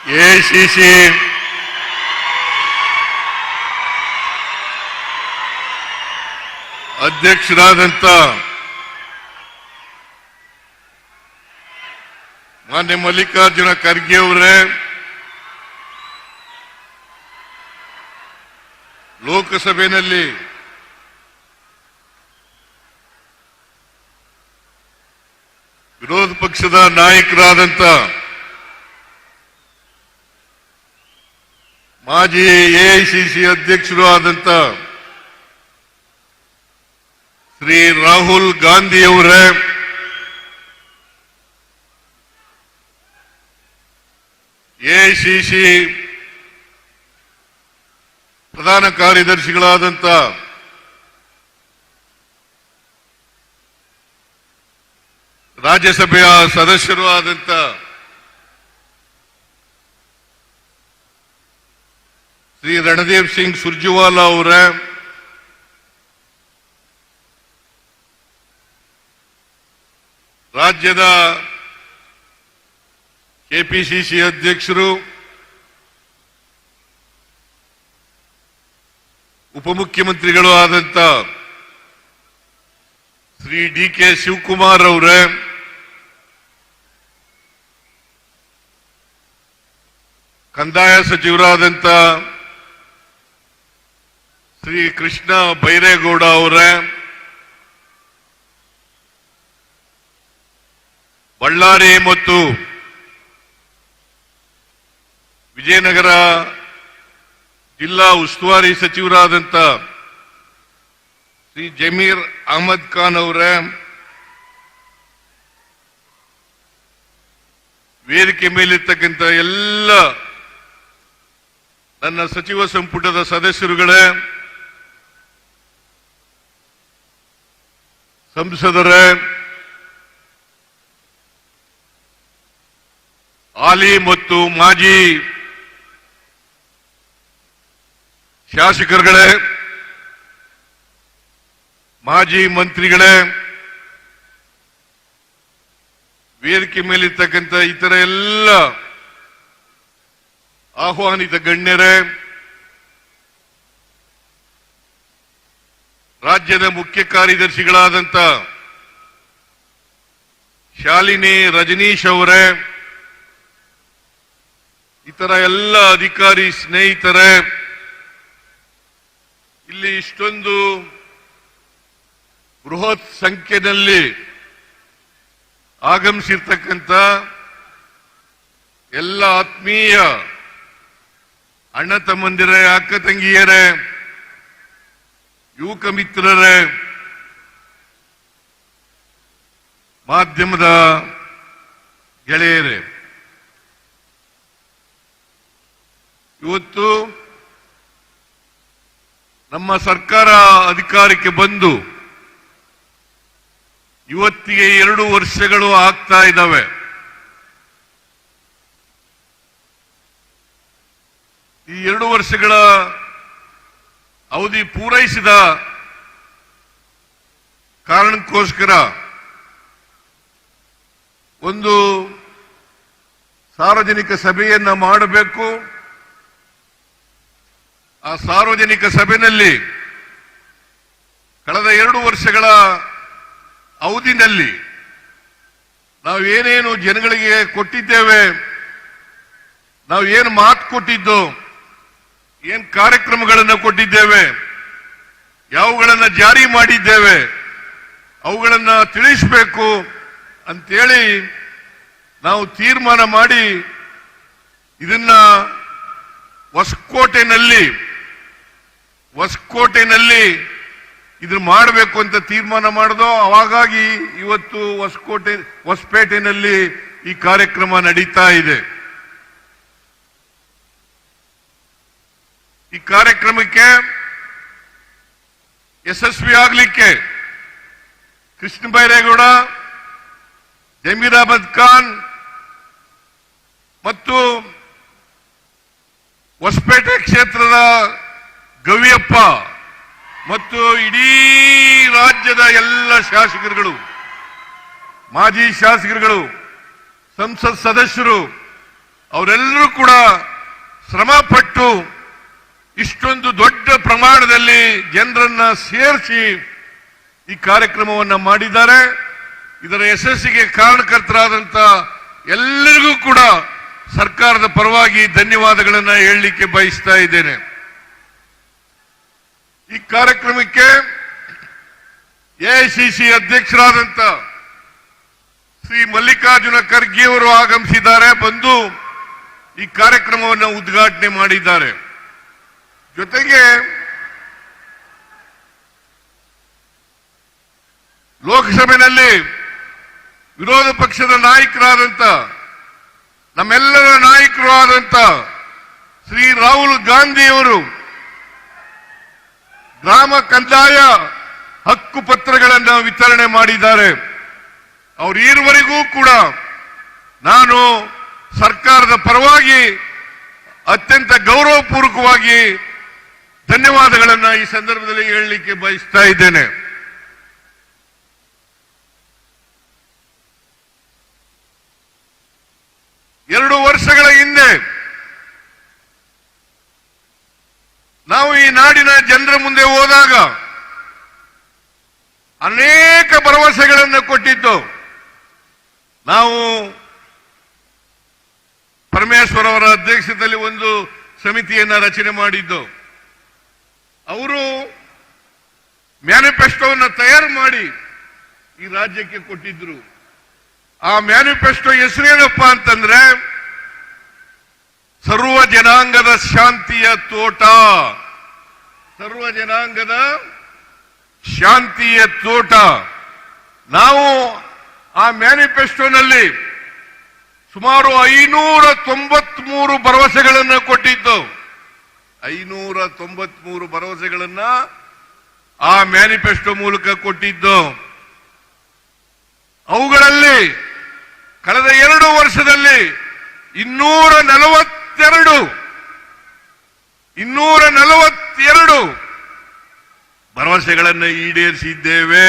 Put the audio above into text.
AICC ಅಧ್ಯಕ್ಷರಾದಂತ ಮಾನ್ಯ ಮಲ್ಲಿಕಾರ್ಜುನ ಖರ್ಗೆ ಅವರೇ, ಲೋಕಸಭೆಯಲ್ಲಿ ವಿರೋಧ ಪಕ್ಷದ ನಾಯಕರಾದಂತ ಮಾಜಿ ಎಐಸಿಸಿ ಅಧ್ಯಕ್ಷರು ಆದಂತ ಶ್ರೀ ರಾಹುಲ್ ಗಾಂಧಿ ಅವರೇ, ಎಐಸಿಸಿ ಪ್ರಧಾನ ಕಾರ್ಯದರ್ಶಿಗಳಾದಂತ ರಾಜ್ಯಸಭೆಯ ಸದಸ್ಯರು ಆದಂತ ಶ್ರೀ ರಣದೀಪ್ ಸಿಂಗ್ ಸುರ್ಜೇವಾಲಾ ಅವರೇ, ರಾಜ್ಯದ ಕೆಪಿಸಿಸಿ ಅಧ್ಯಕ್ಷರು, ಉಪಮುಖ್ಯಮಂತ್ರಿಗಳು ಆದಂತ ಶ್ರೀ ಡಿ.ಕೆ. ಶಿವಕುಮಾರ್ ಅವರೇ, ಕಂದಾಯ ಸಚಿವರಾದಂತ ಶ್ರೀ ಕೃಷ್ಣ ಬೈರೇಗೌಡ ಅವರೇ, ಬಳ್ಳಾರಿ ಮತ್ತು ವಿಜಯನಗರ ಜಿಲ್ಲಾ ಉಸ್ತುವಾರಿ ಸಚಿವರಾದಂತ ಶ್ರೀ ಜಮೀರ್ ಅಹಮದ್ ಖಾನ್ ಅವರೇ, ವೇದಿಕೆ ಮೇಲಿರ್ತಕ್ಕಂಥ ಎಲ್ಲ ನನ್ನ ಸಚಿವ ಸಂಪುಟದ ಸದಸ್ಯರುಗಳೇ, ಸಂಸದರೇ, ಹಾಲಿ ಮತ್ತು ಮಾಜಿ ಶಾಸಕರುಗಳೇ, ಮಾಜಿ ಮಂತ್ರಿಗಳೇ, ವೇದಿಕೆ ಮೇಲಿರ್ತಕ್ಕಂಥ ಇತರ ಎಲ್ಲ ಆಹ್ವಾನಿತ ಗಣ್ಯರೇ, ರಾಜ್ಯದ ಮುಖ್ಯ ಕಾರ್ಯದರ್ಶಿಗಳಾದಂಥ ಶಾಲಿನಿ ರಜನೀಶ್ ಅವರೇ, ಇತರ ಎಲ್ಲ ಅಧಿಕಾರಿ ಸ್ನೇಹಿತರೇ, ಇಲ್ಲಿ ಇಷ್ಟೊಂದು ಬೃಹತ್ ಸಂಖ್ಯೆಯಲ್ಲಿ ಆಗಮಿಸಿರ್ತಕ್ಕಂಥ ಎಲ್ಲ ಆತ್ಮೀಯ ಅಣ್ಣ ತಮ್ಮಂದಿರೇ, ಅಕ್ಕ ತಂಗಿಯರೇ, ಯುವಕ ಮಿತ್ರರೇ, ಮಾಧ್ಯಮದ ಗೆಳೆಯರೇ, ಇವತ್ತು ನಮ್ಮ ಸರ್ಕಾರ ಅಧಿಕಾರಕ್ಕೆ ಬಂದು ಇವತ್ತಿಗೆ 2 ವರ್ಷಗಳು ಆಗ್ತಾ ಇದ್ದಾವೆ. ಈ 2 ವರ್ಷಗಳ ಅವಧಿ ಪೂರೈಸಿದ ಕಾರಣಕ್ಕೋಸ್ಕರ ಒಂದು ಸಾರ್ವಜನಿಕ ಸಭೆಯನ್ನ ಮಾಡಬೇಕು. ಆ ಸಾರ್ವಜನಿಕ ಸಭೆಯಲ್ಲಿ ಕಳೆದ 2 ವರ್ಷಗಳ ಅವಧಿನಲ್ಲಿ ನಾವೇನೇನು ಜನಗಳಿಗೆ ಕೊಟ್ಟಿದ್ದೇವೆ, ನಾವು ಏನು ಮಾತು ಕೊಟ್ಟಿದ್ದು, ಏನು ಕಾರ್ಯಕ್ರಮಗಳನ್ನು ಕೊಟ್ಟಿದ್ದೇವೆ, ಯಾವುಗಳನ್ನು ಜಾರಿ ಮಾಡಿದ್ದೇವೆ, ಅವುಗಳನ್ನು ತಿಳಿಸಬೇಕು ಅಂತೇಳಿ ನಾವು ತೀರ್ಮಾನ ಮಾಡಿ ಇದನ್ನ ಹೊಸಕೋಟೆನಲ್ಲಿ ಇದನ್ನ ಮಾಡಬೇಕು ಅಂತ ತೀರ್ಮಾನ ಮಾಡಿದೋ. ಹಾಗಾಗಿ ಇವತ್ತು ಹೊಸಪೇಟೆನಲ್ಲಿ ಈ ಕಾರ್ಯಕ್ರಮ ನಡೀತಾ ಇದೆ. ಈ ಕಾರ್ಯಕ್ರಮಕ್ಕೆ ಯಶಸ್ವಿ ಆಗಲಿಕ್ಕೆ ಕೃಷ್ಣ ಬೈರೇಗೌಡ, ಜಮೀರ್ ಅಹಮದ್ ಖಾನ್ ಮತ್ತು ಹೊಸಪೇಟೆ ಕ್ಷೇತ್ರದ ಗವಿಯಪ್ಪ ಮತ್ತು ಇಡೀ ರಾಜ್ಯದ ಎಲ್ಲ ಶಾಸಕರುಗಳು, ಮಾಜಿ ಶಾಸಕರುಗಳು, ಸಂಸತ್ ಸದಸ್ಯರು ಅವರೆಲ್ಲರೂ ಕೂಡ ಶ್ರಮಪಟ್ಟು ಇಷ್ಟೊಂದು ದೊಡ್ಡ ಪ್ರಮಾಣದಲ್ಲಿ ಜನರನ್ನ ಸೇರಿಸಿ ಈ ಕಾರ್ಯಕ್ರಮವನ್ನು ಮಾಡಿದ್ದಾರೆ. ಇದರ ಯಶಸ್ಸಿಗೆ ಕಾರಣಕರ್ತರಾದಂತ ಎಲ್ಲರಿಗೂ ಕೂಡ ಸರ್ಕಾರದ ಪರವಾಗಿ ಧನ್ಯವಾದಗಳನ್ನು ಹೇಳಲಿಕ್ಕೆ ಬಯಸ್ತಾ ಇದ್ದೇನೆ. ಈ ಕಾರ್ಯಕ್ರಮಕ್ಕೆ ಎಐಸಿಸಿ ಅಧ್ಯಕ್ಷರಾದಂತ ಶ್ರೀ ಮಲ್ಲಿಕಾರ್ಜುನ ಖರ್ಗೆ ಅವರು ಆಗಮಿಸಿದ್ದಾರೆ. ಬಂದು ಈ ಕಾರ್ಯಕ್ರಮವನ್ನು ಉದ್ಘಾಟನೆ ಮಾಡಿದ್ದಾರೆ. ಜೊತೆಗೆ ಲೋಕಸಭೆಯಲ್ಲಿ ವಿರೋಧ ಪಕ್ಷದ ನಾಯಕರಾದಂತ ನಮ್ಮೆಲ್ಲರ ನಾಯಕರು ಆದಂತ ಶ್ರೀ ರಾಹುಲ್ ಗಾಂಧಿ ಅವರು ಗ್ರಾಮ ಕಂದಾಯ ಹಕ್ಕು ಪತ್ರಗಳನ್ನು ವಿತರಣೆ ಮಾಡಿದ್ದಾರೆ. ಅವರು ಈವರೆಗೂ ಕೂಡ ನಾನು ಸರ್ಕಾರದ ಪರವಾಗಿ ಅತ್ಯಂತ ಗೌರವಪೂರ್ವಕವಾಗಿ ಧನ್ಯವಾದಗಳನ್ನು ಈ ಸಂದರ್ಭದಲ್ಲಿ ಹೇಳಲಿಕ್ಕೆ ಬಯಸ್ತಾ ಇದ್ದೇನೆ. ಎರಡು ವರ್ಷಗಳ ಹಿಂದೆ ನಾವು ಈ ನಾಡಿನ ಜನರ ಮುಂದೆ ಹೋದಾಗ ಅನೇಕ ಭರವಸೆಗಳನ್ನು ಕೊಟ್ಟಿದ್ದು. ನಾವು ಪರಮೇಶ್ವರ್ ಅವರ ಅಧ್ಯಕ್ಷತೆಯಲ್ಲಿ ಒಂದು ಸಮಿತಿಯನ್ನ ರಚನೆ ಮಾಡಿದ್ದು. ಅವರು ಮ್ಯಾನಿಫೆಸ್ಟೋವನ್ನು ತಯಾರು ಮಾಡಿ ಈ ರಾಜ್ಯಕ್ಕೆ ಕೊಟ್ಟಿದ್ರು. ಆ ಮ್ಯಾನಿಫೆಸ್ಟೋ ಹೆಸರೇನಪ್ಪ ಅಂತಂದ್ರೆ ಸರ್ವ ಜನಾಂಗದ ಶಾಂತಿಯ ತೋಟ. ಸರ್ವ ಜನಾಂಗದ ಶಾಂತಿಯ ತೋಟ. ನಾವು ಆ ಮ್ಯಾನಿಫೆಸ್ಟೋನಲ್ಲಿ ಸುಮಾರು 593 ಭರವಸೆಗಳನ್ನು ಕೊಟ್ಟಿದ್ದು. 593 ಭರವಸೆಗಳನ್ನ ಆ ಮ್ಯಾನಿಫೆಸ್ಟೋ ಮೂಲಕ ಕೊಟ್ಟಿದ್ದು. ಅವುಗಳಲ್ಲಿ ಕಳೆದ 2 ವರ್ಷದಲ್ಲಿ 242 ಭರವಸೆಗಳನ್ನು ಈಡೇರಿಸಿದ್ದೇವೆ.